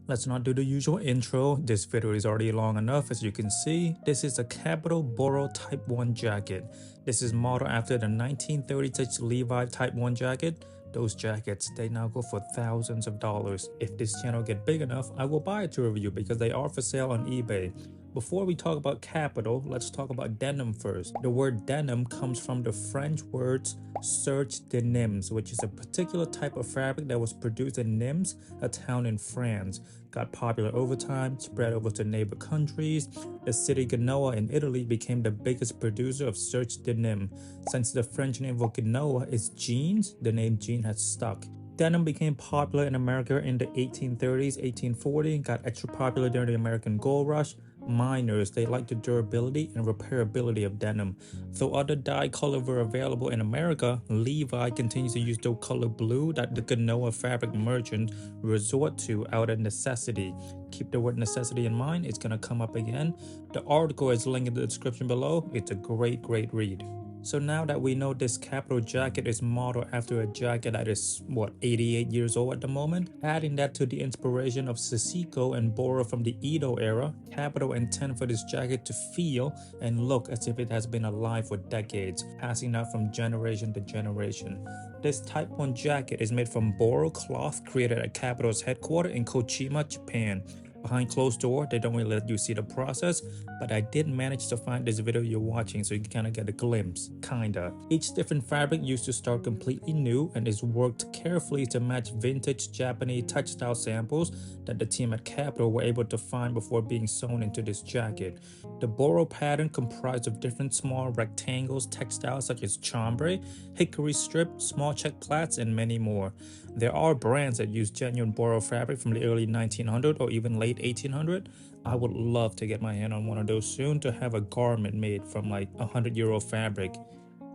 Let's not do the usual intro. This video is already long enough. As you can see, this is a Kapital Boro Type 1 jacket. This is modeled after the 1936 Levi Type 1 jacket. Those jackets, they now go for thousands of dollars. If this channel get big enough, I will buy it to review because they are for sale on eBay. Before we talk about Kapital, let's talk about denim first. The word denim comes from the French words serge de Nimes, which is a particular type of fabric that was produced in Nimes, a town in France. Got popular over time, spread over to neighbor countries. The city Genoa in Italy became the biggest producer of serge de Nîmes. Since the French name for Genoa is jeans, the name jean has stuck. Denim became popular in America in the 1830s, 1840, got extra popular during the American Gold Rush. Miners, they liked the durability and repairability of denim. Though other dye colors were available in America, Levi continues to use the color blue that the Genoa fabric merchant resort to out of necessity. Keep the word necessity in mind, it's gonna come up again. The article is linked in the description below. It's a great read. So now that we know this Kapital jacket is modeled after a jacket that is, 88 years old at the moment, adding that to the inspiration of Sashiko and Boro from the Edo era, Kapital intended for this jacket to feel and look as if it has been alive for decades, passing down from generation to generation. This Type 1 jacket is made from Boro cloth created at Kapital's headquarters in Kochima, Japan. Behind closed door, they don't really let you see the process, but I did manage to find this video you're watching so you can kind of get a glimpse, kinda. Each different fabric used to start completely new and is worked carefully to match vintage Japanese textile samples that the team at Kapital were able to find before being sewn into this jacket. The Boro pattern comprised of different small rectangles textiles such as chambray, hickory strip, small check plaits, and many more. There are brands that use genuine Boro fabric from the early 1900s or even late 1800. I would love to get my hand on one of those soon to have a garment made from like 100-year-old fabric.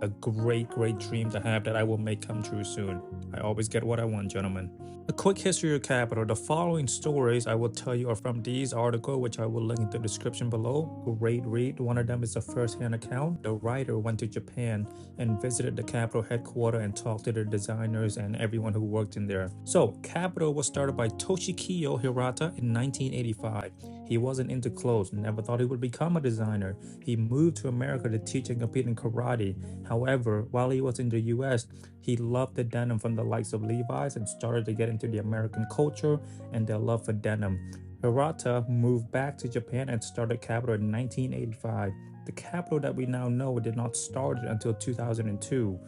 A great dream to have that I will make come true soon. I always get what I want, gentlemen. A quick history of Kapital. The following stories I will tell you are from these articles, which I will link in the description below. Great read. One of them is a first-hand account. The writer went to Japan and visited the Kapital headquarters and talked to the designers and everyone who worked in there. So, Kapital was started by Toshikyo Hirata in 1985. He wasn't into clothes, never thought he would become a designer. He moved to America to teach and compete in karate. However, while he was in the US, he loved the denim from the likes of Levi's and started to get into the American culture and their love for denim. Hirata moved back to Japan and started Kapital in 1985. The Kapital that we now know did not start until 2002.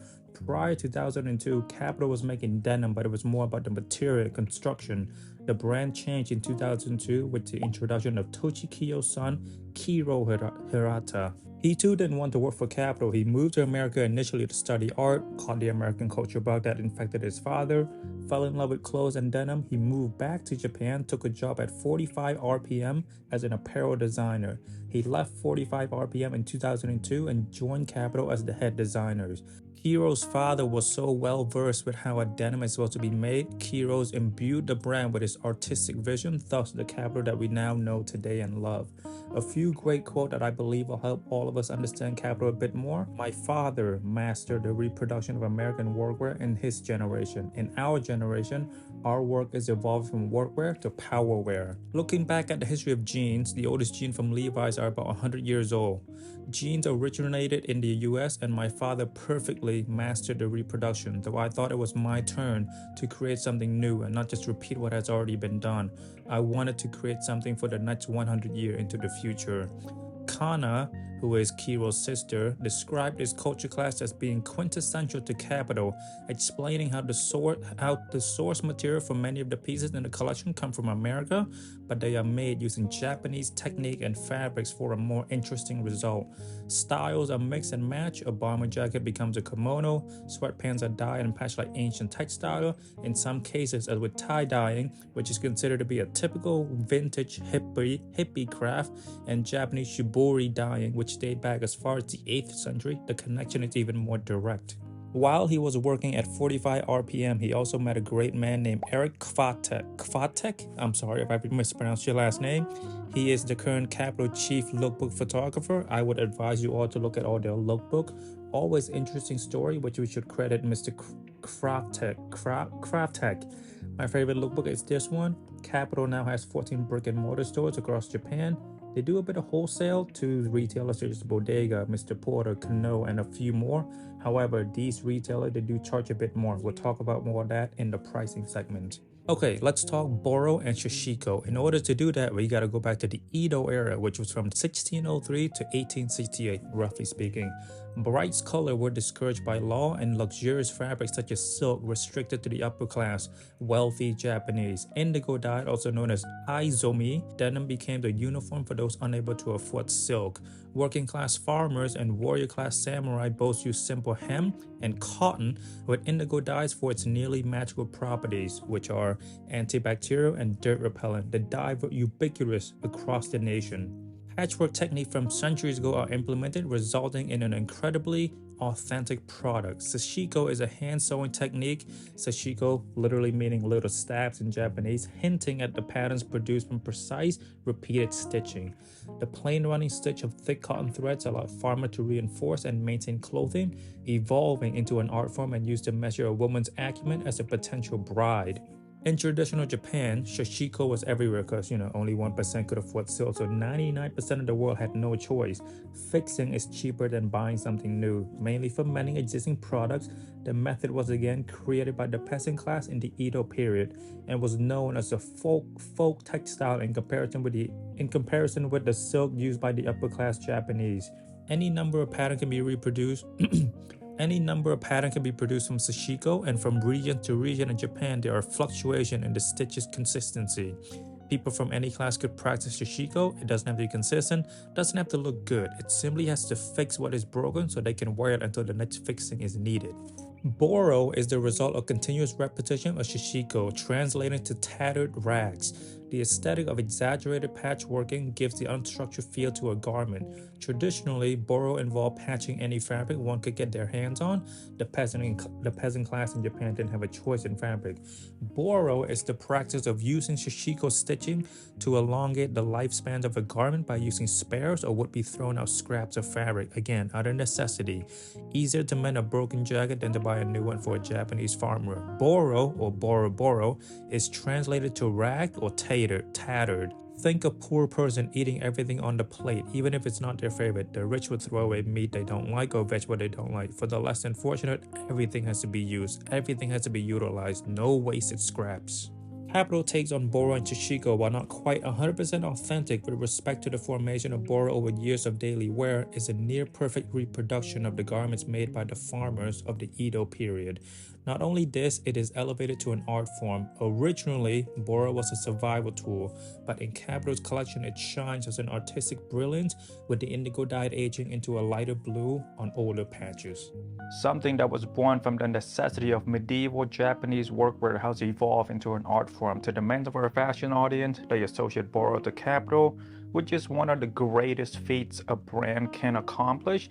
Prior to 2002, Kapital was making denim, but it was more about the material and construction. The brand changed in 2002 with the introduction of Toshikyo's son, Kiro Hirata. He too didn't want to work for Kapital. He moved to America initially to study art, caught the American culture bug that infected his father, fell in love with clothes and denim. He moved back to Japan, took a job at 45 RPM as an apparel designer. He left 45 RPM in 2002 and joined Kapital as the head designers. Kiro's father was so well versed with how a denim is supposed to be made, Kiro's imbued the brand with his artistic vision, thus the Kapital that we now know today and love. A few great quotes that I believe will help all of us understand Kapital a bit more. My father mastered the reproduction of American workwear in his generation. In our generation, our work is evolved from workwear to powerwear. Looking back at the history of jeans, the oldest jeans from Levi's are about 100 years old. Jeans originated in the US and my father perfectly mastered the reproduction, though I thought it was my turn to create something new and not just repeat what has already been done. I wanted to create something for the next 100 years into the future. Kana, who is Kiro's sister, described his culture class as being quintessential to Kapital, explaining how the source material for many of the pieces in the collection come from America, but they are made using Japanese technique and fabrics for a more interesting result. Styles are mix and match. A bomber jacket becomes a kimono, sweatpants are dyed and patched like ancient textile, in some cases as with tie-dyeing, which is considered to be a typical vintage hippie craft, and Japanese shibori dyeing, which date back as far as the 8th century. The connection is even more direct. While he was working at 45 RPM, he also met a great man named Eric Kvatek. I'm sorry if I mispronounced your last name. He is the current Kapital chief lookbook photographer. I would advise you all to look at all their lookbook. Always interesting story, which we should credit Mr. Kvatek. My favorite lookbook is this one. Kapital now has 14 brick and mortar stores across Japan. They do a bit of wholesale to retailers such as Bodega, Mr. Porter, Kano, and a few more. However, these retailers, they do charge a bit more. We'll talk about more of that in the pricing segment. Okay, let's talk Boro and Sashiko. In order to do that, we gotta go back to the Edo era, which was from 1603 to 1868, roughly speaking. Bright colors were discouraged by law, and luxurious fabrics such as silk restricted to the upper class, wealthy Japanese. Indigo dye, also known as aizomi, denim became the uniform for those unable to afford silk. Working class farmers and warrior class samurai both used simple hem and cotton with indigo dyes for its nearly magical properties, which are antibacterial and dirt repellent. The dye were ubiquitous across the nation. Patchwork techniques from centuries ago are implemented, resulting in an incredibly authentic product. Sashiko is a hand sewing technique. Sashiko literally meaning little stabs in Japanese, hinting at the patterns produced from precise, repeated stitching. The plain running stitch of thick cotton threads allowed farmers to reinforce and maintain clothing, evolving into an art form and used to measure a woman's acumen as a potential bride. In traditional Japan, Sashiko was everywhere because, only 1% could afford silk, so 99% of the world had no choice. Fixing is cheaper than buying something new. Mainly for mending existing products, the method was again created by the peasant class in the Edo period and was known as a folk textile in comparison with the silk used by the upper class Japanese. Any number of patterns can be reproduced. Any number of patterns can be produced from Sashiko, and from region to region in Japan, there are fluctuations in the stitch's consistency. People from any class could practice Sashiko. It doesn't have to be consistent, doesn't have to look good. It simply has to fix what is broken so they can wear it until the next fixing is needed. Boro is the result of continuous repetition of Sashiko, translated to tattered rags. The aesthetic of exaggerated patchworking gives the unstructured feel to a garment. Traditionally, Boro involved patching any fabric one could get their hands on. The peasant class in Japan didn't have a choice in fabric. Boro is the practice of using Sashiko stitching to elongate the lifespan of a garment by using spares or would-be thrown out scraps of fabric, again, out of necessity. Easier to mend a broken jacket than to buy a new one for a Japanese farmer. Boro, or boro, is translated to ragged or tattered. Think a poor person eating everything on the plate, even if it's not their favorite. The rich would throw away meat they don't like or vegetable they don't like. For the less than fortunate, everything has to be used. Everything has to be utilized. No wasted scraps. Kapital takes on Boro and Sashiko, while not quite 100% authentic with respect to the formation of Boro over years of daily wear, is a near-perfect reproduction of the garments made by the farmers of the Edo period. Not only this, it is elevated to an art form. Originally, Boro was a survival tool, but in Kapital's collection it shines as an artistic brilliance, with the indigo dyed aging into a lighter blue on older patches. Something that was born from the necessity of medieval Japanese workwear has evolved into an art form. To the men of our fashion audience, they associate Boro to Kapital, which is one of the greatest feats a brand can accomplish.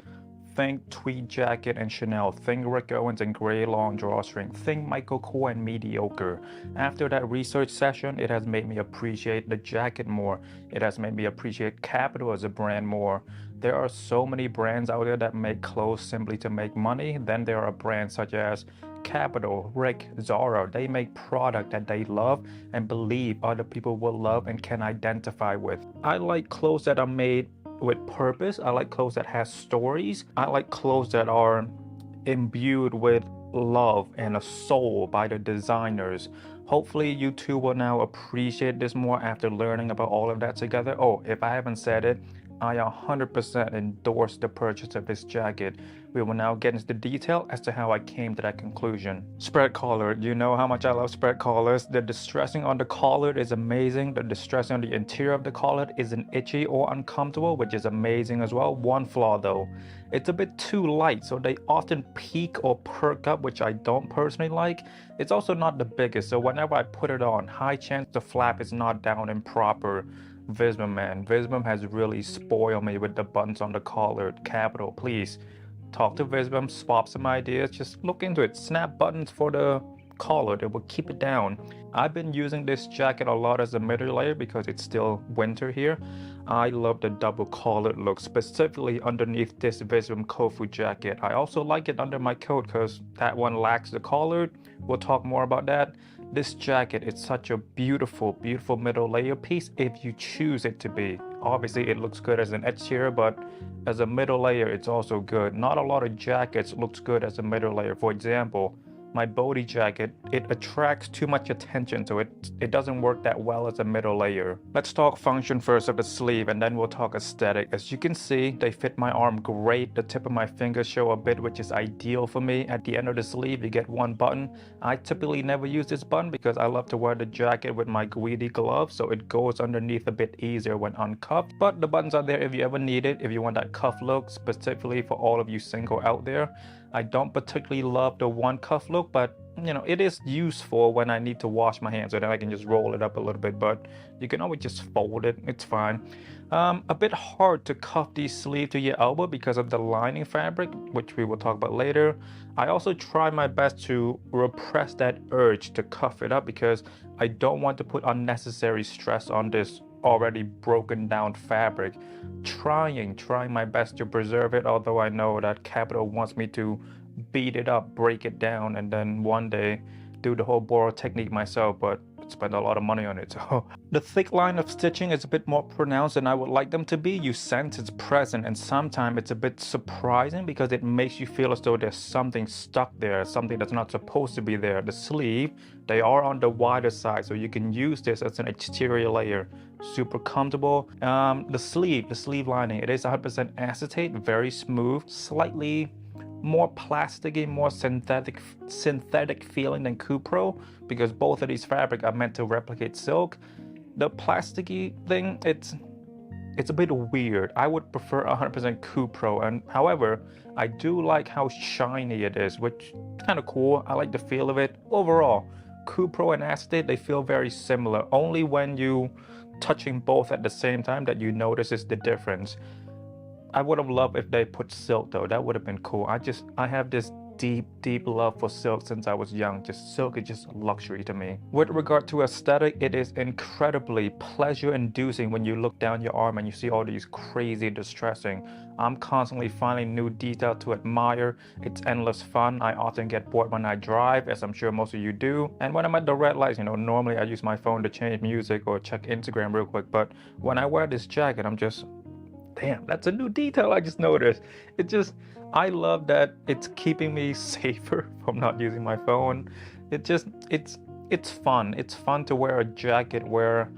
Think tweed jacket and Chanel, think Rick Owens and gray long drawstring, think Michael Kors and mediocre. After that research session, it has made me appreciate the jacket more. It has made me appreciate Kapital as a brand more. There are so many brands out there that make clothes simply to make money. Then there are brands such as Kapital, Rick, Zara. They make product that they love and believe other people will love and can identify with. I like clothes that are made with purpose. I like clothes that has stories. I like clothes that are imbued with love and a soul by the designers. Hopefully you too will now appreciate this more after learning about all of that together. Oh, if I haven't said it, I 100% endorse the purchase of this jacket. We will now get into the detail as to how I came to that conclusion. Spread collar. You know how much I love spread collars. The distressing on the collar is amazing. The distressing on the interior of the collar isn't itchy or uncomfortable, which is amazing as well. One flaw though, it's a bit too light, so they often peak or perk up, which I don't personally like. It's also not the biggest, so whenever I put it on, high chance the flap is not down in proper. Visbum, man. Visbum has really spoiled me with the buttons on the collar. Kapital, please talk to Visbum, swap some ideas, just look into it. Snap buttons for the collar, it will keep it down. I've been using this jacket a lot as a middle layer because it's still winter here. I love the double collared look, specifically underneath this Visbum Kofu jacket. I also like it under my coat because that one lacks the collar. We'll talk more about that. This jacket is such a beautiful, beautiful middle layer piece if you choose it to be. Obviously, it looks good as an exterior, but as a middle layer, it's also good. Not a lot of jackets looks good as a middle layer. For example, my body jacket, it attracts too much attention, so it doesn't work that well as a middle layer. Let's talk function first of the sleeve, and then we'll talk aesthetic. As you can see, they fit my arm great. The tip of my fingers show a bit, which is ideal for me. At the end of the sleeve, you get one button. I typically never use this button because I love to wear the jacket with my greedy gloves, so it goes underneath a bit easier when uncuffed. But the buttons are there if you ever need it, if you want that cuff look, specifically for all of you single out there. I don't particularly love the one cuff look, but you know, it is useful when I need to wash my hands, so then I can just roll it up a little bit, but you can always just fold it, it's fine. A bit hard to cuff these sleeves to your elbow because of the lining fabric, which we will talk about later. I also try my best to repress that urge to cuff it up because I don't want to put unnecessary stress on this already broken down fabric. Trying my best to preserve it, although I know that Kapital wants me to beat it up, break it down, and then one day do the whole Boro technique myself, but spend a lot of money on it. So the thick line of stitching is a bit more pronounced than I would like them to be. You sense it's present, and sometimes it's a bit surprising because it makes you feel as though there's something stuck there, something that's not supposed to be there. The sleeve, they are on the wider side, so you can use this as an exterior layer. Super comfortable. The sleeve lining, it is 100% acetate, very smooth, slightly more plasticky, more synthetic feeling than Cupro, because both of these fabrics are meant to replicate silk. The plasticky thing, it's a bit weird. I would prefer 100% Cupro, and however, I do like how shiny it is, which is kind of cool. I like the feel of it. Overall, Cupro and acetate, they feel very similar. Only when you touching both at the same time that you notice is the difference. I would have loved if they put silk though. That would have been cool. I have this deep love for silk since I was young. Just silk is just a luxury to me. With regard to aesthetic, it is incredibly pleasure inducing when you look down your arm and you see all these crazy distressing. I'm constantly finding new detail to admire. It's endless fun. I often get bored when I drive, as I'm sure most of you do. And when I'm at the red lights, you know, normally I use my phone to change music or check Instagram real quick. But when I wear this jacket, I'm just, damn, that's a new detail I just noticed. I love that it's keeping me safer from not using my phone. It's fun. It's fun to wear a jacket where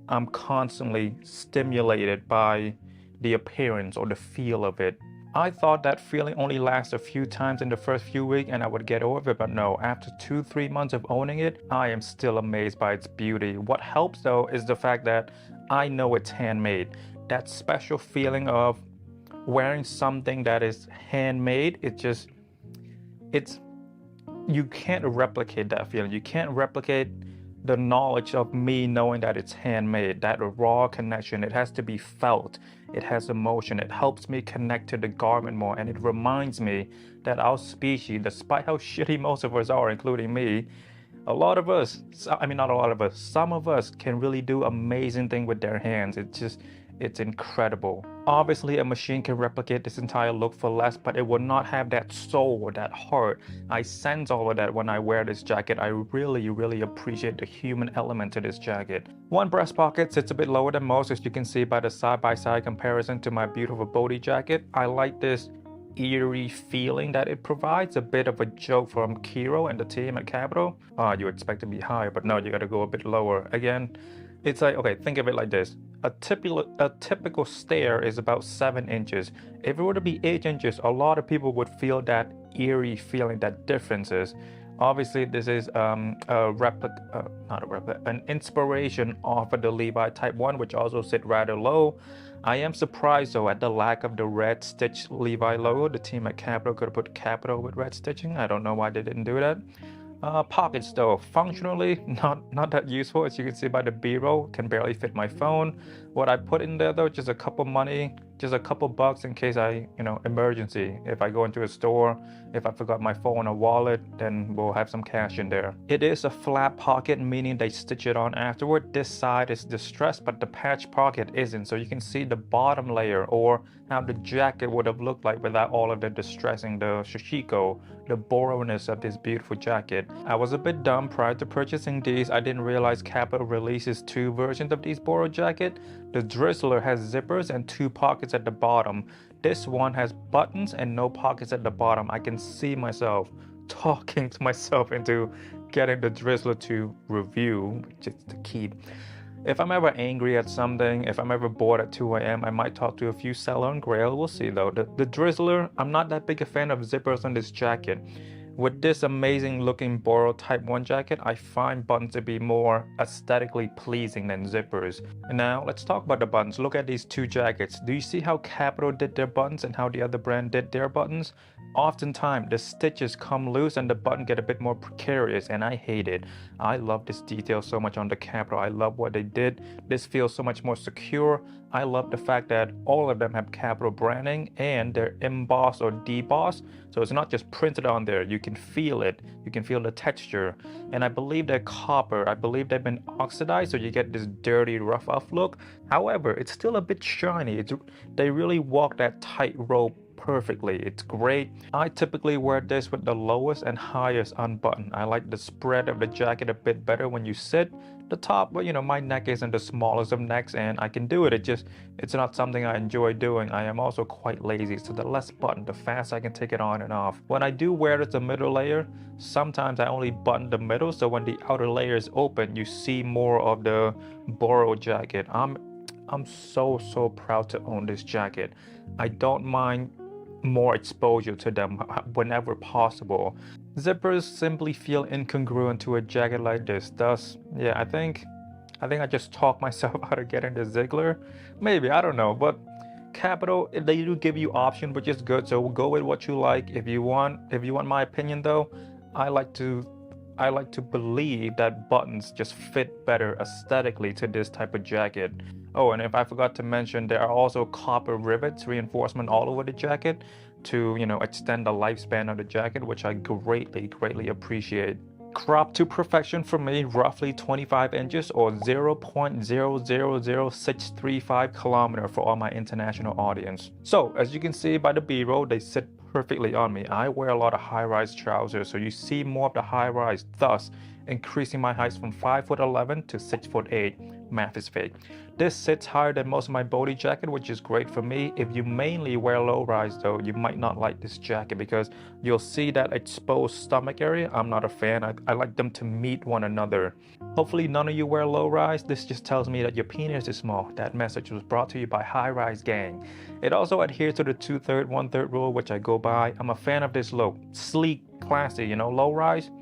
I'm constantly stimulated by the appearance or the feel of it. I thought that feeling only lasts a few times in the first few weeks and I would get over it, but no, after 2-3 months of owning it, I am still amazed by its beauty. What helps though is the fact that I know it's handmade. That special feeling of wearing something that is handmade, you can't replicate that feeling. You can't replicate the knowledge of me knowing that it's handmade, that raw connection. It has to be felt. It has emotion. It helps me connect to the garment more, and it reminds me that our species, despite how shitty most of us are, including me, a lot of us, I mean not a lot of us, some of us can really do amazing things with their hands. It's incredible. Obviously, a machine can replicate this entire look for less, but it will not have that soul or that heart. I sense all of that when I wear this jacket. I really appreciate the human element to this jacket. One breast pocket sits a bit lower than most, as you can see by the side-by-side comparison to my beautiful body jacket. I like this eerie feeling that it provides, a bit of a joke from Kiro and the team at Kapital. You expect to be higher, but no, you gotta go a bit lower. Again, it's like, okay, think of it like this. A typical stair is about 7 inches. If it were to be 8 inches, a lot of people would feel that eerie feeling, that differences. Obviously, this is an inspiration off of the Levi Type 1, which also sit rather low. I am surprised though at the lack of the red stitch Levi logo. The team at Kapital could have put Kapital with red stitching. I don't know why they didn't do that. Pockets though, functionally not that useful, as you can see by the B-roll, can barely fit my phone. What I put in there though, just a couple bucks in case emergency. If I go into a store, if I forgot my phone or wallet, then we'll have some cash in there. It is a flat pocket, meaning they stitch it on afterward. This side is distressed, but the patch pocket isn't, so you can see the bottom layer or how the jacket would have looked like without all of the distressing, the Sashiko, the Boro-ness of this beautiful jacket. I was a bit dumb prior to purchasing these. I didn't realize Kapital releases two versions of these Boro jacket. The Drizzler has zippers and two pockets at the bottom. This one has buttons and no pockets at the bottom. I can see myself talking to myself into getting the Drizzler to review, just to keep. If I'm ever angry at something, if I'm ever bored at 2 a.m., I might talk to a few seller on Grail. We'll see though. The Drizzler, I'm not that big a fan of zippers on this jacket. With this amazing looking Boro Type 1 jacket, I find buttons to be more aesthetically pleasing than zippers. And now let's talk about the buttons. Look at these two jackets. Do you see how Kapital did their buttons and how the other brand did their buttons? Oftentimes the stitches come loose and the button get a bit more precarious, and I hate it. I love this detail so much on the Kapital. I love what they did. This feels so much more secure. I love the fact that all of them have Kapital branding and they're embossed or debossed, so it's not just printed on there. You can feel it. You can feel the texture. And I believe they're copper. I believe they've been oxidized, so you get this dirty, rough look. However, it's still a bit shiny. They really walk that tightrope perfectly. It's great. I typically wear this with the lowest and highest unbuttoned. I like the spread of the jacket a bit better when you sit. The top, but you know, my neck isn't the smallest of necks and I can do it. It's not something I enjoy doing. I am also quite lazy, so the less button, the faster I can take it on and off. When I do wear it as a middle layer, sometimes I only button the middle, so when the outer layer is open, you see more of the Boro jacket. I'm so proud to own this jacket. I don't mind more exposure to them whenever possible. Zippers simply feel incongruent to a jacket like this. Thus, yeah, I think I just talked myself out of getting the Ziggler. Maybe, I don't know, but Kapital, they do give you options, which is good. So go with what you like. If you want my opinion though, I like to believe that buttons just fit better aesthetically to this type of jacket. Oh, and if I forgot to mention, there are also copper rivets, reinforcement all over the jacket to, extend the lifespan of the jacket, which I greatly appreciate. Cropped to perfection for me, roughly 25 inches or 0.000635 kilometer for all my international audience. So, as you can see by the B-roll, they sit perfectly on me. I wear a lot of high-rise trousers, so you see more of the high-rise, thus increasing my height from 5'11" to 6'8". Math is fake. This sits higher than most of my body jacket, which is great for me. If you mainly wear low-rise though, you might not like this jacket because you'll see that exposed stomach area. I'm not a fan. I like them to meet one another. Hopefully none of you wear low-rise. This just tells me that your penis is small. That message was brought to you by High Rise Gang. It also adheres to the 2/3, 1/3 rule, which I go by. I'm a fan of this look. Sleek, classy, low-rise.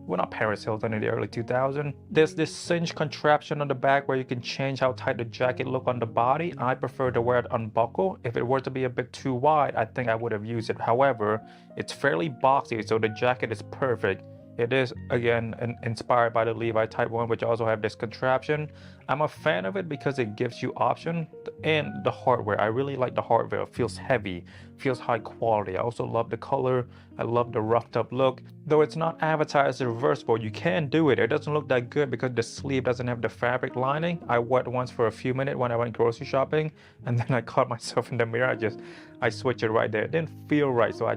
We're not Paris Hilton in the early 2000s. There's this cinch contraption on the back where you can change how tight the jacket look on the body. I prefer to wear it unbuckled. If it were to be a bit too wide, I think I would have used it. However, it's fairly boxy, so the jacket is perfect. It is, again, inspired by the Levi Type 1, which also have this contraption. I'm a fan of it because it gives you option and the hardware. I really like the hardware. It feels heavy, feels high quality. I also love the color. I love the roughed up look. Though it's not advertised as reversible, you can do it. It doesn't look that good because the sleeve doesn't have the fabric lining. I wore it once for a few minutes when I went grocery shopping, and then I caught myself in the mirror. I switched it right there. It didn't feel right, so I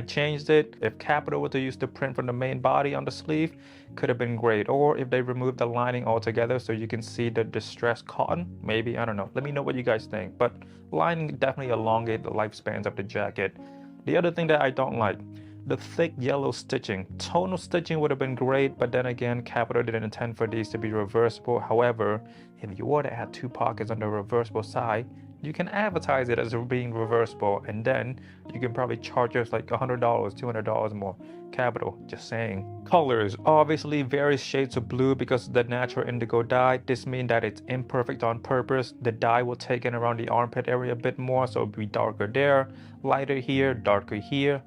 changed it. If Kapital were to use the print from the main body on the sleeve, could have been great. Or if they removed the lining altogether so you can see the distressed cotton, maybe, I don't know. Let me know what you guys think. But lining definitely elongate the lifespans of the jacket. The other thing that I don't like, the thick yellow stitching. Tonal stitching would have been great, but then again, Kapital didn't intend for these to be reversible. However, if you were to add two pockets on the reversible side, you can advertise it as being reversible, and then you can probably charge us like $100, $200 more. Kapital, just saying. Colors, obviously various shades of blue because of the natural indigo dye. This means that it's imperfect on purpose. The dye will take in around the armpit area a bit more, so it'll be darker there, lighter here, darker here,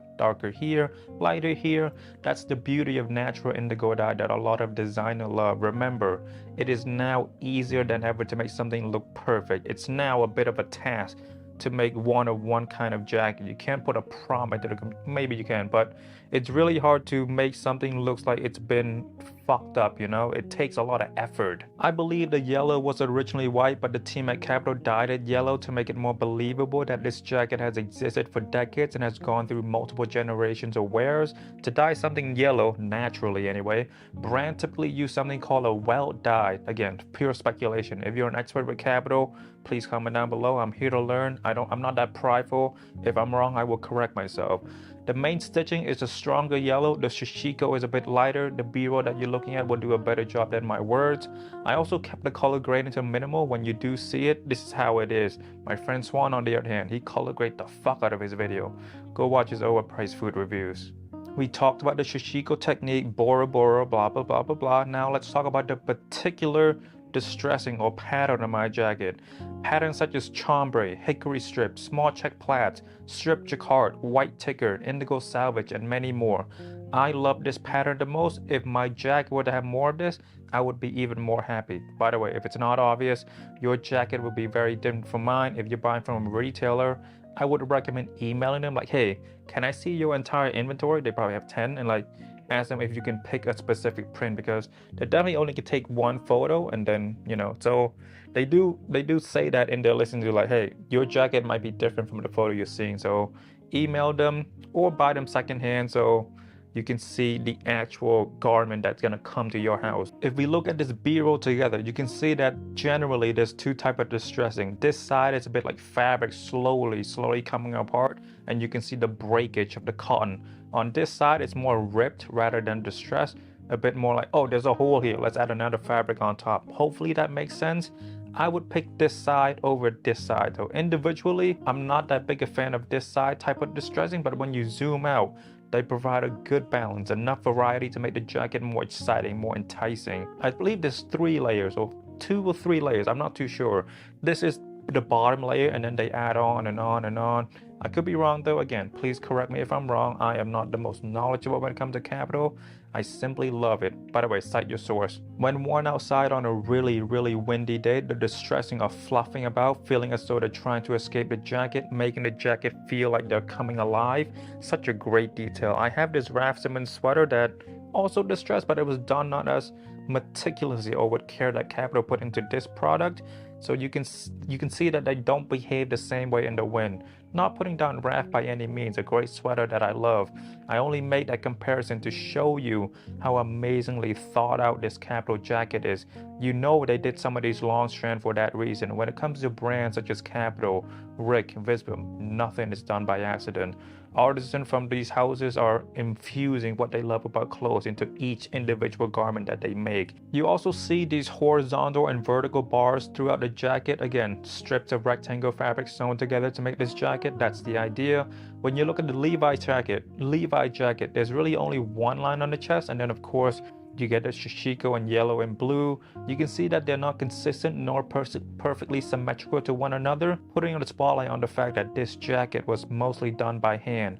lighter here. That's the beauty of natural indigo dye that a lot of designers love. Remember, it is now easier than ever to make something look perfect. It's now a bit of a task to make one kind of jacket. You can't put a prompt into maybe you can, but It's really hard to make something looks like it's been fucked up, you know? It takes a lot of effort. I believe the yellow was originally white, but the team at Kapital dyed it yellow to make it more believable that this jacket has existed for decades and has gone through multiple generations of wearers. To dye something yellow, naturally anyway, brand typically use something called a welt dye. Again, pure speculation. If you're an expert with Kapital, please comment down below. I'm here to learn. I'm not that prideful. If I'm wrong, I will correct myself. The main stitching is a stronger yellow. The Sashiko is a bit lighter. The Boro that you're looking at will do a better job than my words. I also kept the color grading to minimal. When you do see it, this is how it is. My friend Swan, on the other hand, he color graded the fuck out of his video. Go watch his overpriced food reviews. We talked about the Sashiko technique, Boro, blah, blah, blah, blah, blah. Now let's talk about the particular distressing or pattern on my jacket. Patterns such as chambray, hickory strip, small check plaids, strip jacquard, white ticker, indigo salvage, and many more. I love this pattern the most. If my jacket were to have more of this, I would be even more happy. By the way, if it's not obvious, your jacket would be very different from mine. If you're buying from a retailer, I would recommend emailing them like, hey, can I see your entire inventory? They probably have 10, and like ask them if you can pick a specific print, because they definitely only can take one photo, and then, you know, so they do say that in their listing to like, hey, your jacket might be different from the photo you're seeing, so email them or buy them secondhand so you can see the actual garment that's gonna come to your house. If we look at this B-roll together, you can see that generally there's two types of distressing. This side is a bit like fabric slowly coming apart, and you can see the breakage of the cotton. On this side, it's more ripped rather than distressed. A bit more like, oh, there's a hole here, let's add another fabric on top. Hopefully that makes sense. I would pick this side over this side though. Individually, I'm not that big a fan of this side type of distressing, but when you zoom out, they provide a good balance, enough variety to make the jacket more exciting, more enticing. I believe there's 3 layers, or 2 or 3 layers, I'm not too sure. This is the bottom layer, and then they add on and on and on. I could be wrong though. Again, please correct me if I'm wrong. I am not the most knowledgeable when it comes to Kapital. I simply love it. By the way, cite your source. When worn outside on a really windy day, the distressing of fluffing about, feeling as though they're trying to escape the jacket, making the jacket feel like they're coming alive. Such a great detail. I have this Raf Simons sweater that also distressed, but it was done not as meticulously or with care that Kapital put into this product. So you can see that they don't behave the same way in the wind. Not putting down Raf by any means, a great sweater that I love. I only made that comparison to show you how amazingly thought out this Kapital jacket is. You know they did some of these long strands for that reason. When it comes to brands such as Kapital, Rick, Visbum, nothing is done by accident. Artisans from these houses are infusing what they love about clothes into each individual garment that they make. You also see these horizontal and vertical bars throughout the jacket. Again, strips of rectangle fabric sewn together to make this jacket. That's the idea. When you look at the Levi jacket, there's really only one line on the chest, and then of course you get the Sashiko in yellow and blue. You can see that they're not consistent nor perfectly symmetrical to one another, putting on the spotlight on the fact that this jacket was mostly done by hand.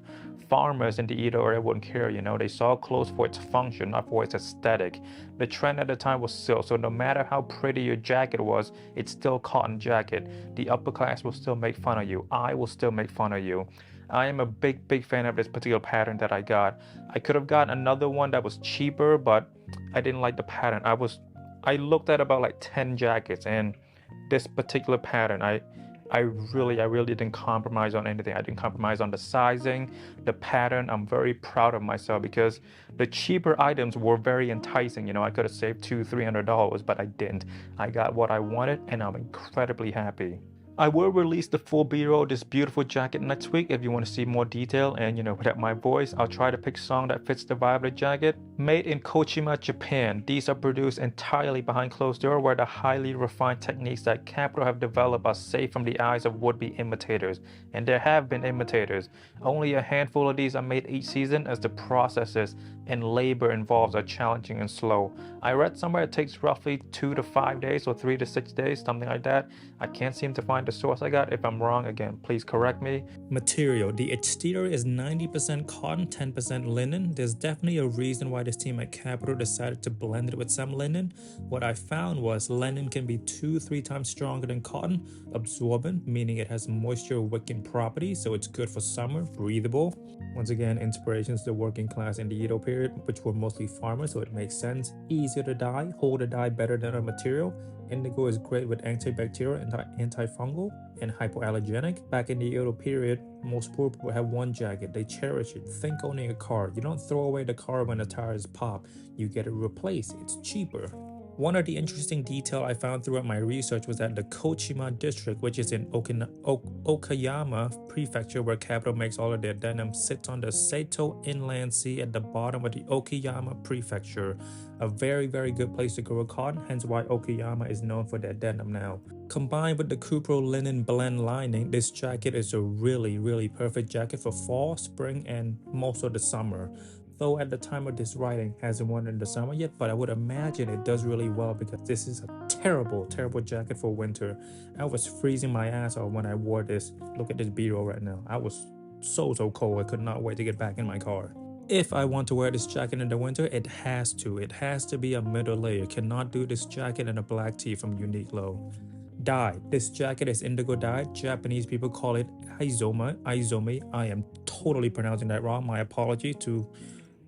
Farmers in the Edo area wouldn't care, you know, they saw clothes for its function, not for its aesthetic. The trend at the time was silk, so no matter how pretty your jacket was, it's still cotton jacket. The upper class will still make fun of you. I will still make fun of you. I am a big fan of this particular pattern that I got. I could have gotten another one that was cheaper, but I didn't like the pattern. I looked at about like 10 jackets, and this particular pattern, I really didn't compromise on anything. I didn't compromise on the sizing, the pattern. I'm very proud of myself because the cheaper items were very enticing. You know, I could have saved $200-300, but I didn't. I got what I wanted, and I'm incredibly happy. I will release the full B-roll, this beautiful jacket, next week. If you want to see more detail and, you know, without my voice, I'll try to pick a song that fits the vibe of the jacket. Made in Kochima, Japan. These are produced entirely behind closed door, where the highly refined techniques that Kapital have developed are safe from the eyes of would-be imitators. And there have been imitators. Only a handful of these are made each season, as the processes and labor involved are challenging and slow. I read somewhere it takes roughly 2 to 5 days or 3 to 6 days, something like that. I can't seem to find the source I got. If I'm wrong, again, please correct me. Material. The exterior is 90% cotton, 10% linen. There's definitely a reason why this team at Kapital decided to blend it with some linen. What I found was linen can be 2-3 times stronger than cotton, absorbent, meaning it has moisture wicking properties, so it's good for summer, breathable. Once again, inspirations to the working class in the Edo period, which were mostly farmers, so it makes sense. Easier to dye, hold a dye better than a material. Indigo is great with antibacterial, antifungal, and hypoallergenic. Back in the Edo period, most poor people have one jacket. They cherish it. Think owning a car. You don't throw away the car when the tires pop. You get it replaced. It's cheaper. One of the interesting details I found throughout my research was that the Kochima district, which is in Okayama Prefecture, where Kapital makes all of their denim, sits on the Seto Inland Sea at the bottom of the Okayama Prefecture. A very, very good place to grow cotton, hence why Okayama is known for their denim now. Combined with the Cupro linen blend lining, this jacket is a really, really perfect jacket for fall, spring, and most of the summer. Though at the time of this writing hasn't worn in the summer yet, but I would imagine it does really well because this is a terrible, terrible jacket for winter. I was freezing my ass off when I wore this. Look at this B-roll right now. I was so cold. I could not wait to get back in my car. If I want to wear this jacket in the winter, it has to be a middle layer. Cannot do this jacket in a black tee from Uniqlo. Dye. This jacket is indigo dye. Japanese people call it Izome. I am totally pronouncing that wrong. My apology to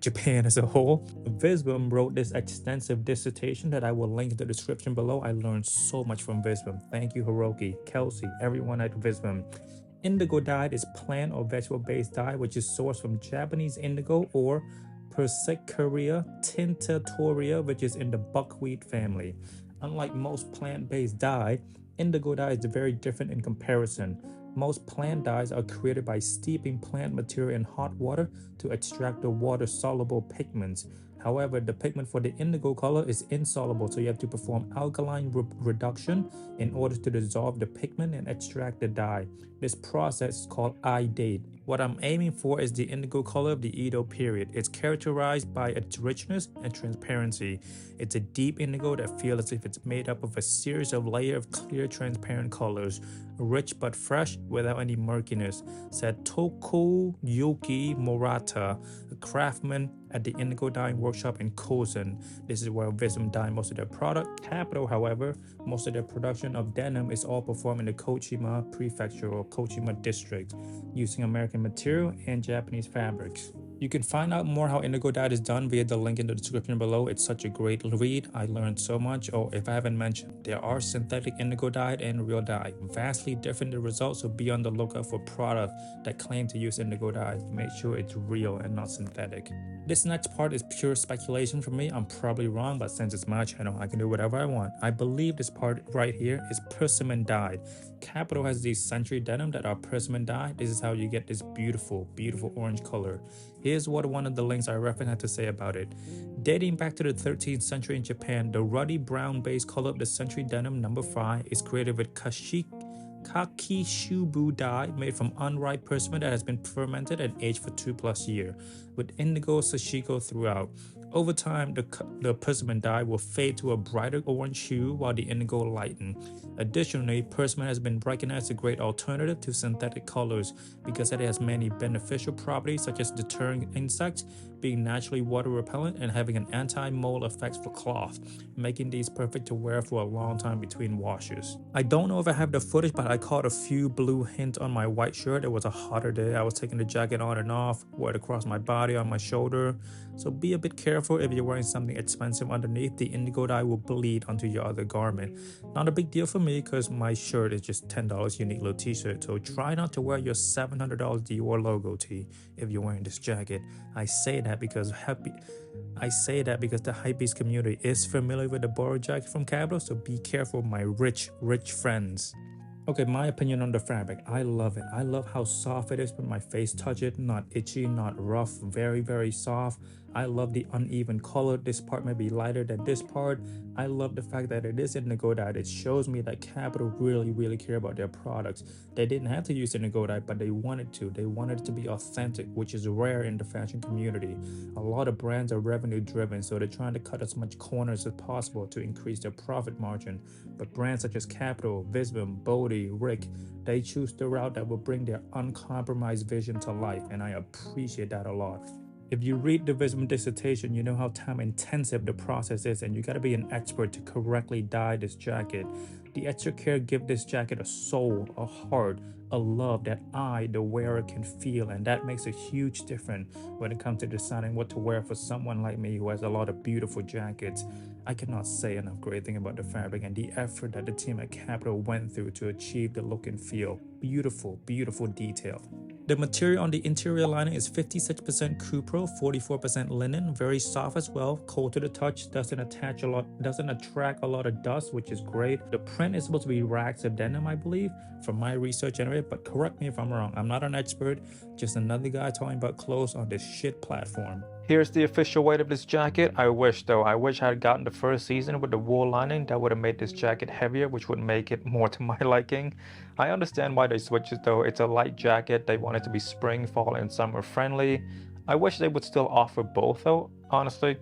Japan as a whole. Visbum wrote this extensive dissertation that I will link in the description below. I learned so much from Visbum. Thank you, Hiroki, Kelsey, everyone at Visbum. Indigo dye is plant or vegetable based dye, which is sourced from Japanese indigo or Persicaria tintatoria, which is in the buckwheat family. Unlike most plant-based dye, indigo dye is very different in comparison. Most plant dyes are created by steeping plant material in hot water to extract the water-soluble pigments. However, the pigment for the indigo color is insoluble, so you have to perform alkaline reduction in order to dissolve the pigment and extract the dye. This process is called eye-date. What I'm aiming for is the indigo color of the Edo period. It's characterized by its richness and transparency. It's a deep indigo that feels as if it's made up of a series of layers of clear, transparent colors, rich but fresh without any murkiness, said Tokuyuki Murata, a craftsman at the indigo dyeing workshop in Kozen. This is where Vism dye most of their product. Kapital, however, most of their production of denim is all performed in the Kochima Prefecture or Kochima district, using American material and Japanese fabrics. You can find out more how indigo dye is done via the link in the description below. It's such a great read. I learned so much. Oh, if I haven't mentioned, there are synthetic indigo dye and real dye. Vastly different the results, so be on the lookout for products that claim to use indigo dye. Make sure it's real and not synthetic. This next part is pure speculation for me. I'm probably wrong, but since it's my channel, I can do whatever I want. I believe this part right here is persimmon dyed. Kapital has these century denim that are persimmon dyed. This is how you get this beautiful, beautiful orange color. Here's what one of the links I referenced had to say about it. Dating back to the 13th century in Japan, the ruddy brown base color of the century denim number 5 is created with kakishubu dye made from unripe persimmon that has been fermented and aged for 2+ years, with indigo Sashiko throughout. Over time, the persimmon dye will fade to a brighter orange hue while the indigo lighten. Additionally, persimmon has been recognized as a great alternative to synthetic colors because it has many beneficial properties such as deterring insects, being naturally water repellent, and having an anti-mold effect for cloth, making these perfect to wear for a long time between washes. I don't know if I have the footage, but I caught a few blue hints on my white shirt. It was a hotter day. I was taking the jacket on and off, wore it across my body, on my shoulder. So be a bit careful if you're wearing something expensive underneath. The indigo dye will bleed onto your other garment. Not a big deal for me because my shirt is just $10 Uniqlo t-shirt. So try not to wear your $700 Dior logo tee if you're wearing this jacket. I say that because the hypebeast community is familiar with the Boro jacket from Kapital, so be careful, my rich friends. Okay, my opinion on the fabric. I love it. I love how soft it is when my face touch it. Not itchy, not rough, very soft. I love the uneven color. This part may be lighter than this part. I love the fact that it is indigo dye. It shows me that Kapital really care about their products. They didn't have to use indigo dye, but they wanted to. They wanted it to be authentic, which is rare in the fashion community. A lot of brands are revenue driven, so they're trying to cut as much corners as possible to increase their profit margin. But brands such as Kapital, Visvim, Bodhi, Rick, they choose the route that will bring their uncompromised vision to life, and I appreciate that a lot. If you read the Visvim dissertation, you know how time intensive the process is, and you gotta be an expert to correctly dye this jacket. The extra care give this jacket a soul, a heart, a love that I, the wearer, can feel, and that makes a huge difference when it comes to deciding what to wear for someone like me who has a lot of beautiful jackets. I cannot say enough great thing about the fabric and the effort that the team at Kapital went through to achieve the look and feel. Beautiful detail. The material on the interior lining is 56% cupro, 44% linen, very soft as well, cold to the touch, doesn't attract a lot of dust, which is great. The print is supposed to be rags of denim, I believe, from my research anyway, but correct me if I'm wrong. I'm not an expert, just another guy talking about clothes on this shit platform. Here's the official weight of this jacket. I wish I had gotten the first season with the wool lining. That would have made this jacket heavier, which would make it more to my liking. I understand why they switched it though. It's a light jacket. They want it to be spring, fall, and summer friendly. I wish they would still offer both though, honestly.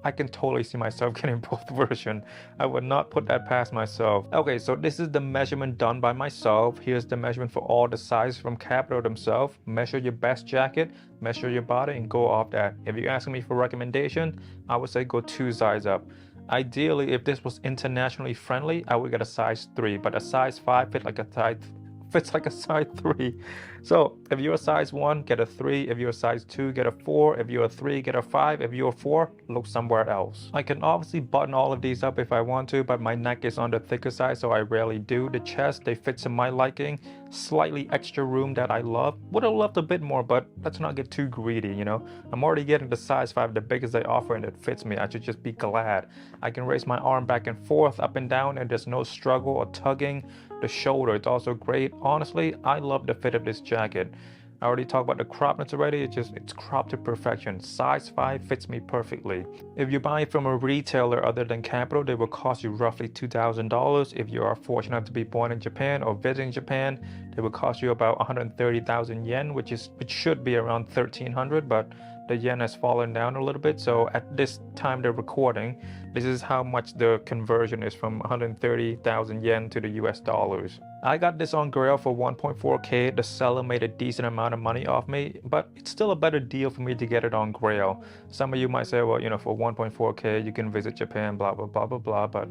I can totally see myself getting both versions. I would not put that past myself. Okay, so this is the measurement done by myself. Here's the measurement for all the sizes from Kapital themselves. Measure your best jacket, measure your body, and go off that. If you're asking me for recommendation, I would say go 2 sizes up. Ideally, if this was internationally friendly, I would get a size 3, but a size 5 fits like a size 3. So if you're a size 1, get a 3. If you're a size 2, get a 4. If you're a 3, get a 5. If you're a 4, look somewhere else. I can obviously button all of these up if I want to, but my neck is on the thicker side, so I rarely do. The chest, they fit to my liking. Slightly extra room that I love. Would have loved a bit more, but let's not get too greedy, you know. I'm already getting the size 5, the biggest they offer, and it fits me. I should just be glad. I can raise my arm back and forth, up and down, and there's no struggle or tugging. The shoulder, it's also great. Honestly, I love the fit of this jacket. I already talked about the cropness already. It's cropped to perfection. Size 5 fits me perfectly. If you buy it from a retailer other than Kapital, they will cost you roughly $2,000. If you are fortunate enough to be born in Japan or visiting Japan, they will cost you about 130,000 yen, which should be around 1,300, but the yen has fallen down a little bit. So at this time they're recording, this is how much the conversion is from 130,000 yen to the US dollars. I got this on Grail for 1.4K. The seller made a decent amount of money off me, but it's still a better deal for me to get it on Grail. Some of you might say, well, you know, for 1.4K you can visit Japan, blah blah blah blah blah, but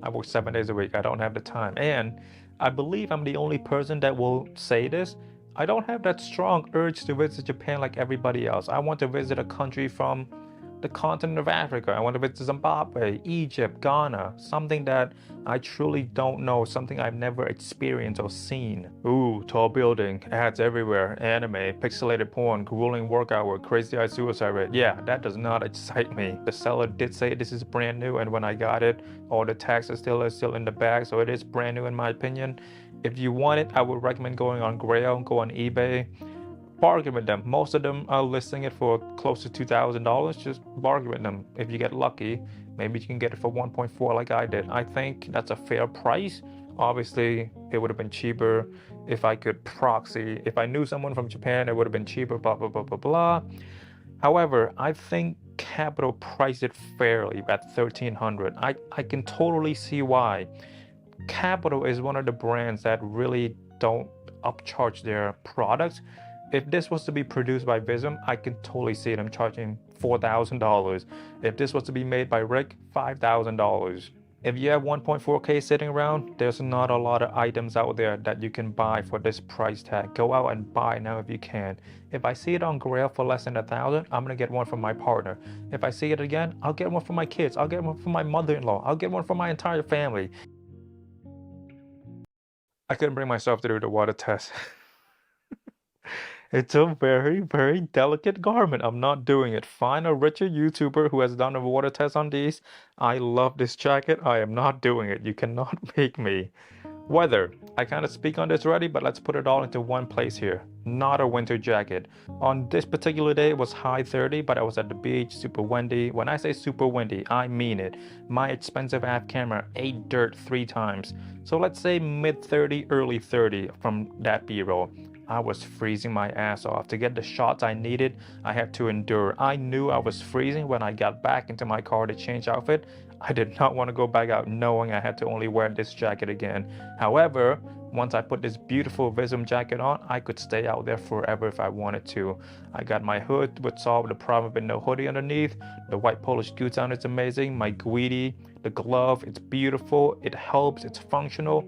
I work 7 days a week. I don't have the time, and I believe I'm the only person that will say this. I don't have that strong urge to visit Japan like everybody else. I want to visit a country from the continent of Africa. I want to visit Zimbabwe, Egypt, Ghana, something that I truly don't know, something I've never experienced or seen. Ooh, tall building, ads everywhere, anime, pixelated porn, grueling work hour, crazy eye suicide rate. Yeah, that does not excite me. The seller did say this is brand new, and when I got it, all the tags are still in the bag, so it is brand new in my opinion. If you want it, I would recommend going on Grail, go on eBay, bargain with them. Most of them are listing it for close to $2,000. Just bargain with them. If you get lucky, maybe you can get it for 1.4 like I did. I think that's a fair price. Obviously, it would have been cheaper if I could proxy. If I knew someone from Japan, it would have been cheaper, blah, blah, blah, blah, blah. However, I think Kapital priced it fairly at $1,300. I can totally see why. Kapital is one of the brands that really don't upcharge their products. If this was to be produced by Visvim, I can totally see them charging $4,000. If this was to be made by Rick, $5,000. If you have 1.4K sitting around, there's not a lot of items out there that you can buy for this price tag. Go out and buy now if you can. If I see it on Grail for less than $1,000, I'm gonna get one for my partner. If I see it again, I'll get one for my kids. I'll get one for my mother-in-law. I'll get one for my entire family. I couldn't bring myself to do the water test. It's a very delicate garment. I'm not doing it. Find a richer YouTuber who has done a water test on these. I love this jacket. I am not doing it. You cannot make me. Weather. I kind of speak on this already, but let's put it all into one place here. Not a winter jacket. On this particular day, it was high 30, but I was at the beach, super windy. When I say super windy, I mean it. My expensive app camera ate dirt 3 times. So let's say mid 30, early 30 from that B-roll. I was freezing my ass off. To get the shots I needed, I had to endure. I knew I was freezing when I got back into my car to change outfit. I did not want to go back out knowing I had to only wear this jacket again. However, once I put this beautiful Visum jacket on, I could stay out there forever if I wanted to. I got my hood, which solved the problem with no hoodie underneath. The white Polish goose on is amazing. My guidi, the glove, it's beautiful. It helps, it's functional.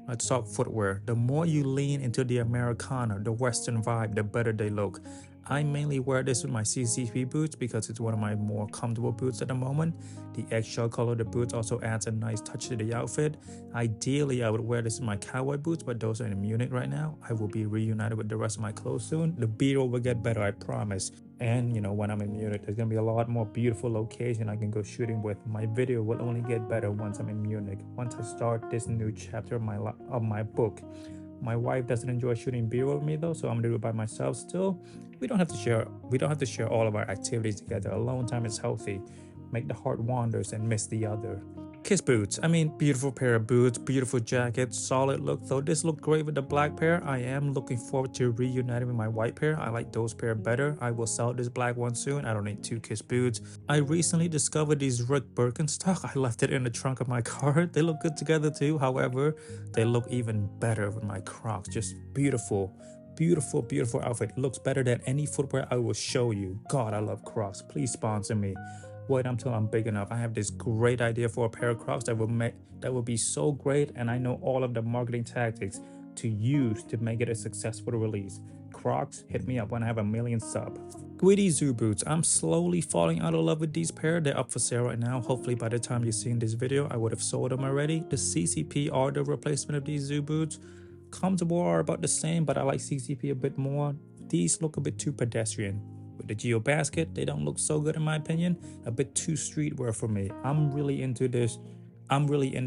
Let's talk footwear. The more you lean into the Americana, the Western vibe, the better they look. I mainly wear this with my CCP boots because it's one of my more comfortable boots at the moment. The eggshell color of the boots also adds a nice touch to the outfit. Ideally, I would wear this in my cowboy boots, but those are in Munich right now. I will be reunited with the rest of my clothes soon. The B-roll will get better, I promise. And you know, when I'm in Munich, there's gonna be a lot more beautiful location I can go shooting with. My video will only get better once I'm in Munich. Once I start this new chapter of my book. My wife doesn't enjoy shooting B-roll with me though, so I'm gonna do it by myself still. We don't have to share all of our activities together. Alone time is healthy. Make the heart wanders and miss the other. Kiss boots. I mean, beautiful pair of boots, beautiful jacket, solid look. Though this looked great with the black pair, I am looking forward to reuniting with my white pair. I like those pair better. I will sell this black one soon. I don't need 2 Kiss boots. I recently discovered these Rick Birkenstock. I left it in the trunk of my car. They look good together too. However, they look even better with my Crocs. Just beautiful. Beautiful, beautiful outfit. It looks better than any footwear I will show you. God, I love Crocs. Please sponsor me. Wait until I'm big enough. I have this great idea for a pair of Crocs that will be so great, and I know all of the marketing tactics to use to make it a successful release. Crocs, hit me up when I have 1 million subs. Guidi Zoo boots. I'm slowly falling out of love with these pair. They're up for sale right now. Hopefully by the time you're seeing this video, I would have sold them already. The CCP are the replacement of these Zoo boots. Comfortable are about the same, but I like CCP a bit more. These look a bit too pedestrian. With the Geo basket, they don't look so good in my opinion. A bit too streetwear for me. I'm really in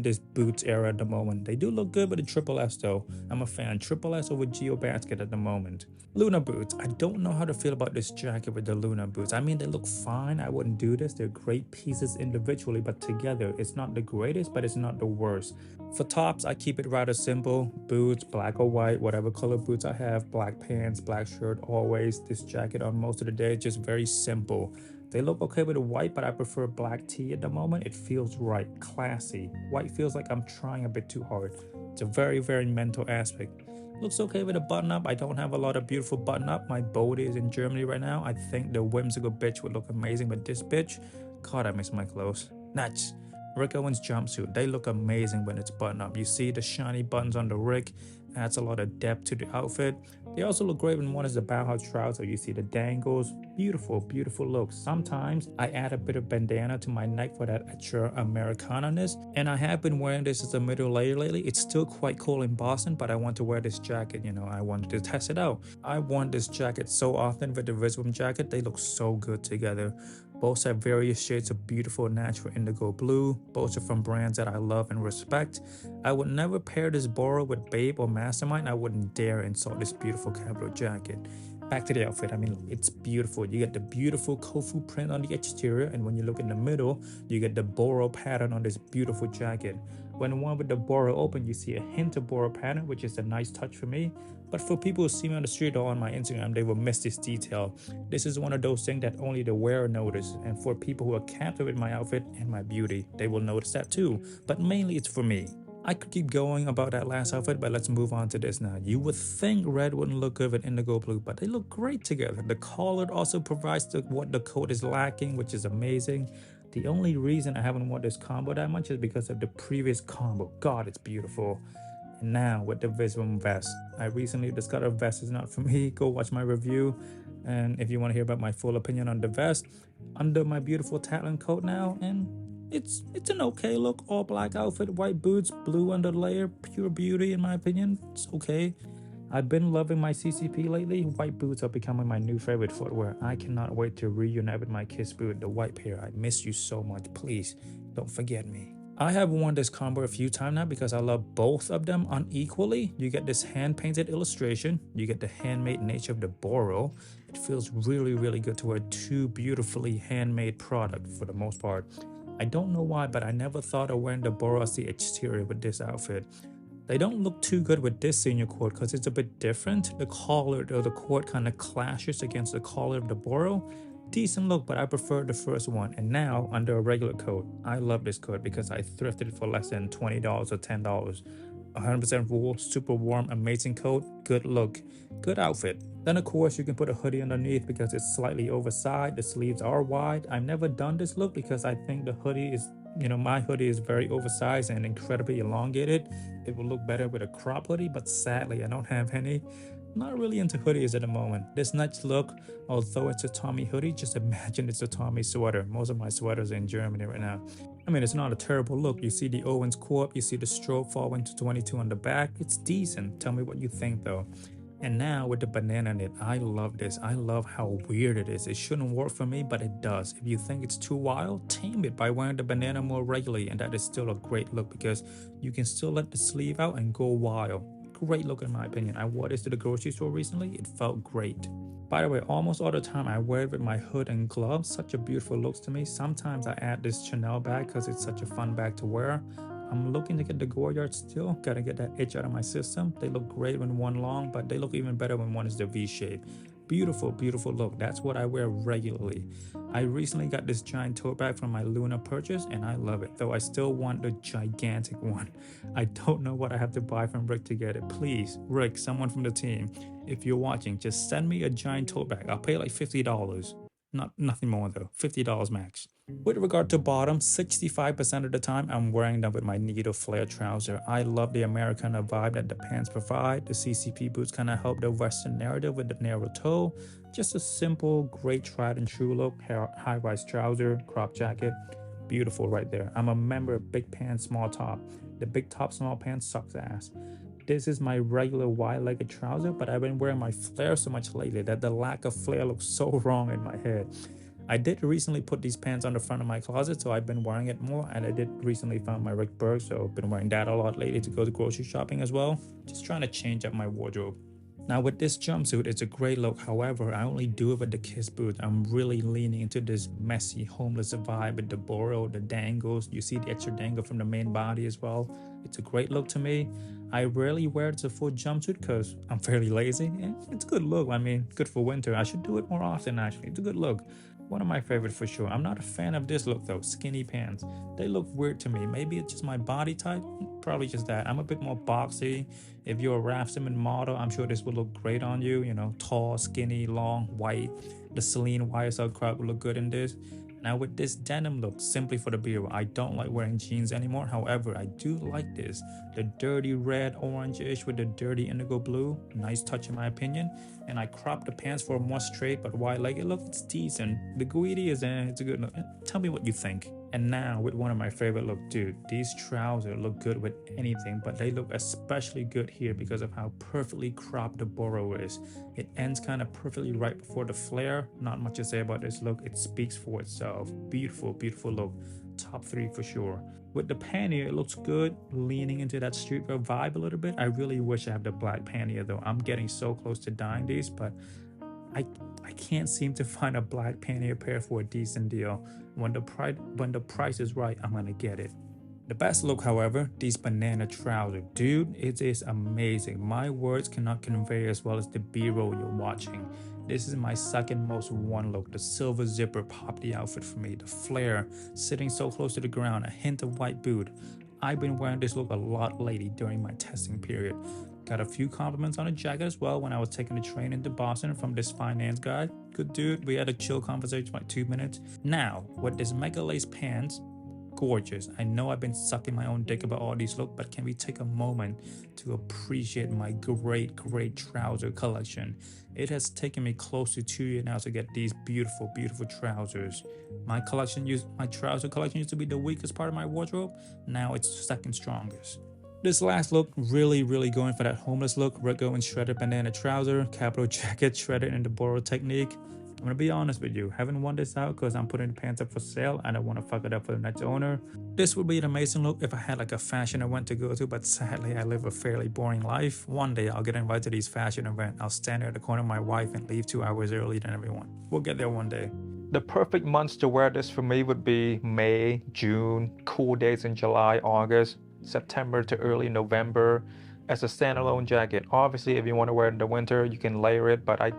this boots era at the moment. They do look good with the Triple S though. I'm a fan. Triple S over Geo basket at the moment. Luna boots. I don't know how to feel about this jacket with the Luna boots. I mean, they look fine. I wouldn't do this. They're great pieces individually, but together, it's not the greatest, but it's not the worst. For tops, I keep it rather simple. Boots, black or white, whatever color boots I have. Black pants, black shirt, always. This jacket on most of the day, just very simple. They look okay with the white, but I prefer black tee at the moment. It feels right, classy. White feels like I'm trying a bit too hard. It's a very, very mental aspect. Looks okay with a button up. I don't have a lot of beautiful button up. My boat is in Germany right now. I think the whimsical bitch would look amazing with this bitch. God, I miss my clothes. Nuts. Rick Owens jumpsuit. They look amazing when it's buttoned up. You see the shiny buttons on the Rick. Adds a lot of depth to the outfit. They also look great when one is the Bauhaus trouser. You see the dangles. Beautiful, beautiful look. Sometimes I add a bit of bandana to my neck for that extra Americana-ness. And I have been wearing this as a middle layer lately. It's still quite cold in Boston, but I want to wear this jacket. You know, I wanted to test it out. I want this jacket so often with the Visum jacket. They look so good together. Both have various shades of beautiful natural indigo blue. Both are from brands that I love and respect. I would never pair this Boro with Babe or Mastermind. I wouldn't dare insult this beautiful Kapital jacket. Back to the outfit. I mean, it's beautiful. You get the beautiful Kofu print on the exterior, and when you look in the middle, you get the Boro pattern on this beautiful jacket. When the one with the Boro open, you see a hint of Boro pattern, which is a nice touch for me. But for people who see me on the street or on my Instagram, they will miss this detail. This is one of those things that only the wearer notices. And for people who are captivated with my outfit and my beauty, they will notice that too. But mainly it's for me. I could keep going about that last outfit, but let's move on to this now. You would think red wouldn't look good with indigo blue, but they look great together. The collar also provides what the coat is lacking, which is amazing. The only reason I haven't worn this combo that much is because of the previous combo. God, it's beautiful. And now with the Visum vest. I recently discovered vest is not for me. Go watch my review. And if you want to hear about my full opinion on the vest, under my beautiful Tatlin coat now, and it's an okay look. All black outfit, white boots, blue underlayer, pure beauty in my opinion. It's okay. I've been loving my CCP lately. White boots are becoming my new favorite footwear. I cannot wait to reunite with my Kiss boot, the white pair. I miss you so much. Please don't forget me. I have worn this combo a few times now because I love both of them unequally. You get this hand-painted illustration, you get the handmade nature of the Boro. It feels really, really good to wear two beautifully handmade products for the most part. I don't know why, but I never thought of wearing the Boro as the exterior with this outfit. They don't look too good with this senior coat because it's a bit different. The collar of the coat kind of clashes against the collar of the Boro. Decent look, but I prefer the first one. And now, under a regular coat, I love this coat because I thrifted it for less than $20 or $10. 100% wool, super warm, amazing coat, good look, good outfit. Then of course you can put a hoodie underneath because it's slightly oversized, the sleeves are wide. I've never done this look because I think the hoodie is, my hoodie is very oversized and incredibly elongated. It will look better with a crop hoodie, but sadly I don't have any. Not really into hoodies at the moment. This next look, although it's a Tommy hoodie, just imagine it's a Tommy sweater. Most of my sweaters are in Germany right now. I mean, it's not a terrible look. You see the Owens Corp, you see the stroke fall into 22 on the back. It's decent. Tell me what you think though. And now with the banana knit, I love this. I love how weird it is. It shouldn't work for me, but it does. If you think it's too wild, tame it by wearing the banana more regularly, and that is still a great look because you can still let the sleeve out and go wild. Great look in my opinion. I wore this to the grocery store recently. It felt great. By the way, almost all the time I wear it with my hood and gloves. Such a beautiful looks to me. Sometimes I add this Chanel bag because it's such a fun bag to wear. I'm looking to get the Goyard still. Gotta get that itch out of my system. They look great when one long, but they look even better when one is the V shape. Beautiful, beautiful look. That's what I wear regularly. I recently got this giant tote bag from my Luna purchase and I love it, though I still want the gigantic one. I don't know what I have to buy from Rick to get it. Please, Rick, someone from the team, if you're watching, just send me a giant tote bag. I'll pay like $50. Nothing more though, $50 max. With regard to bottoms, 65% of the time I'm wearing them with my needle flare trouser. I love the Americana vibe that the pants provide. The CCP boots kind of help the Western narrative with the narrow toe. Just a simple, great tried and true look. High-rise trouser, crop jacket. Beautiful right there. I'm a member of big pants, small top. The big top, small pants sucks ass. This is my regular wide-legged trouser, but I've been wearing my flare so much lately that the lack of flare looks so wrong in my head. I did recently put these pants on the front of my closet, so I've been wearing it more, and I did recently find my Rick Berg, so I've been wearing that a lot lately to go to grocery shopping as well. Just trying to change up my wardrobe. Now with this jumpsuit, it's a great look. However, I only do it with the kiss boot. I'm really leaning into this messy, homeless vibe with the Boro, the dangles. You see the extra dangle from the main body as well. It's a great look to me. I rarely wear it as a full jumpsuit because I'm fairly lazy. And it's a good look. I mean, good for winter. I should do it more often actually. It's a good look. One of my favorites for sure. I'm not a fan of this look though, skinny pants. They look weird to me. Maybe it's just my body type. Probably just that. I'm a bit more boxy. If you're a Raf Simons model, I'm sure this would look great on you. You know, tall, skinny, long, white. The Celine YSL crowd would look good in this. Now with this denim look, simply for the bureau, I don't like wearing jeans anymore. However, I do like this. The dirty red orange-ish with the dirty indigo blue. Nice touch in my opinion. And I cropped the pants for a more straight but wide-legged look. It's decent. The Guidi is it's a good look. Tell me what you think. And now with one of my favorite look, dude, these trousers look good with anything, but they look especially good here because of how perfectly cropped the Boro is. It ends kind of perfectly right before the flare. Not much to say about this look. It speaks for itself. Beautiful, beautiful look. Top 3 for sure. With the pannier, it looks good, leaning into that streetwear vibe a little bit. I really wish I had the black pannier though. I'm getting so close to dyeing these, but I can't seem to find a black pannier pair for a decent deal. When the price is right, I'm gonna get it. The best look, however, these banana trousers. Dude, it is amazing. My words cannot convey as well as the B-roll you're watching. This is my second most worn look. The silver zipper popped the outfit for me. The flare, sitting so close to the ground, a hint of white boot. I've been wearing this look a lot lately during my testing period. Got a few compliments on the jacket as well when I was taking the train into Boston from this finance guy. Good dude, we had a chill conversation for like 2 minutes. Now, with this mega lace pants, gorgeous. I know I've been sucking my own dick about all these looks, but can we take a moment to appreciate my great trouser collection? It has taken me close to 2 years now to get these beautiful trousers. My trouser collection used to be the weakest part of my wardrobe. Now it's second strongest. This last look, really going for that homeless look. Rick Owens shredded banana trouser, Kapital jacket shredded in the Boro technique. I'm gonna be honest with you, haven't worn this out because I'm putting the pants up for sale. I don't want to fuck it up for the next owner. This would be an amazing look if I had like a fashion event to go to, but sadly I live a fairly boring life. One day I'll get invited to these fashion events. I'll stand there at the corner of my wife and leave 2 hours earlier than everyone. We'll get there one day. The perfect months to wear this for me would be May, June, cool days in July, August, September to early November as a standalone jacket. Obviously, if you want to wear it in the winter, you can layer it, but I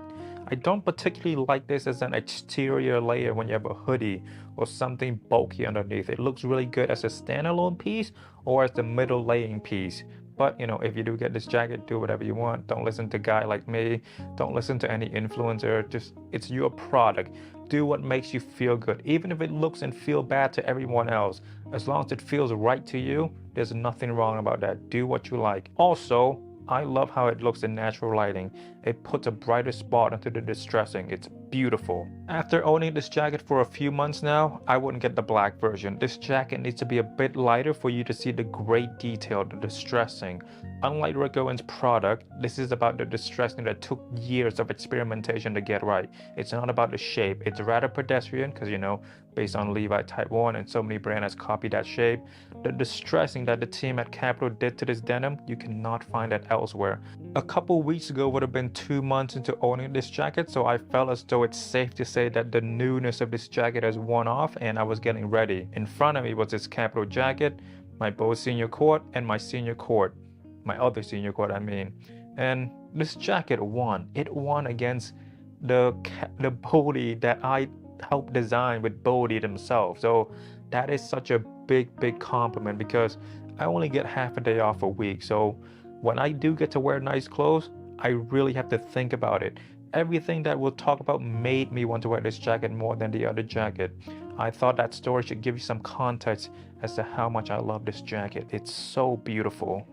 don't particularly like this as an exterior layer when you have a hoodie or something bulky underneath. It looks really good as a standalone piece or as the middle laying piece. But you know, if you do get this jacket, do whatever you want. Don't listen to a guy like me. Don't listen to any influencer. Just, it's your product. Do what makes you feel good. Even if it looks and feel bad to everyone else, as long as it feels right to you, there's nothing wrong about that. Do what you like. Also, I love how it looks in natural lighting. It puts a brighter spot into the distressing. It's beautiful. After owning this jacket for a few months now, I wouldn't get the black version. This jacket needs to be a bit lighter for you to see the great detail, the distressing. Unlike Rick Owens' product, this is about the distressing that took years of experimentation to get right. It's not about the shape. It's rather pedestrian because, you know, based on Levi Type 1 and so many brands has copied that shape. The distressing that the team at Kapital did to this denim, you cannot find that elsewhere. A couple weeks ago would have been 2 months into owning this jacket, so I felt as though it's safe to say that the newness of this jacket has worn off and I was getting ready. In front of me was this Kapital jacket, my Boro senior court, and my senior court. My other senior court, I mean. And this jacket won. It won against the body that I helped design with Bodhi themselves. So that is such a big compliment because I only get half a day off a week. So when I do get to wear nice clothes, I really have to think about it. Everything that we'll talk about made me want to wear this jacket more than the other jacket. I thought that story should give you some context as to how much I love this jacket. It's so beautiful.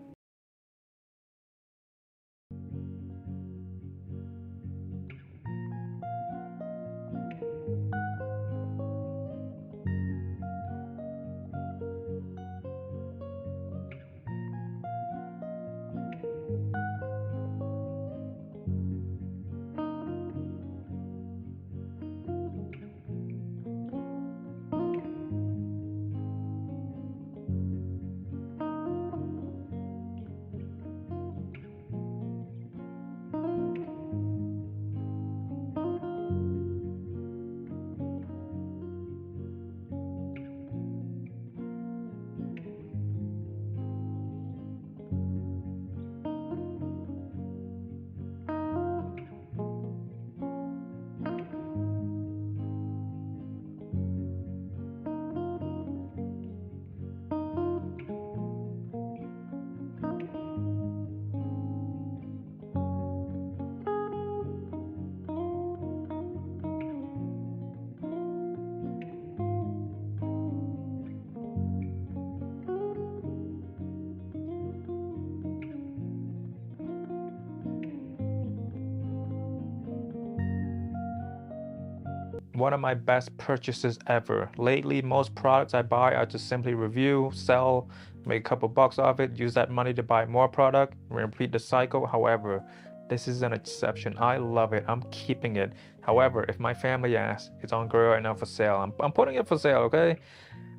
One of my best purchases ever. Lately, most products I buy I just simply review, sell, make a couple bucks off it, use that money to buy more product, repeat the cycle. However, this is an exception. I love it. I'm keeping it. However, if my family asks, it's on Kiro right now for sale. I'm putting it for sale, okay?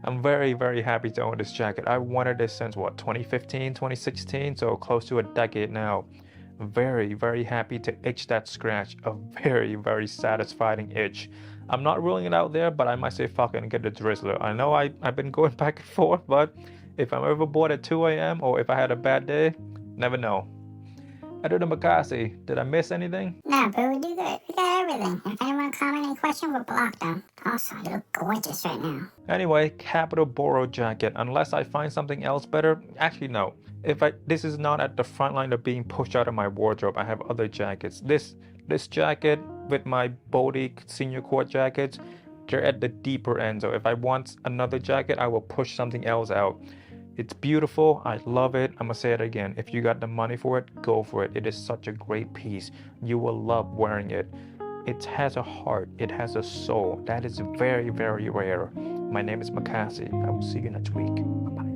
I'm very happy to own this jacket. I wanted this since what, 2015, 2016, so close to a decade now. Very happy to itch that scratch, a very satisfying itch. I'm not ruling it out there, but I might say fuck it and get the Drizzler. I know I've been going back and forth, but if I'm ever bored at 2 a.m. or if I had a bad day, never know. Other than Makasy, did I miss anything? No, but we do good. We got everything. If anyone comment any question, we'll block them. Also, you look gorgeous right now. Anyway, Kapital Boro jacket. Unless I find something else better, actually no. This is not at the front line of being pushed out of my wardrobe. I have other jackets. This jacket with my Bodhi senior court jackets, they're at the deeper end. So if I want another jacket, I will push something else out. It's beautiful. I love it. I'm gonna say it again. If you got the money for it, go for it. It is such a great piece. You will love wearing it. It has a heart. It has a soul. That is very rare. My name is Makasy. I will see you next week. Bye-bye.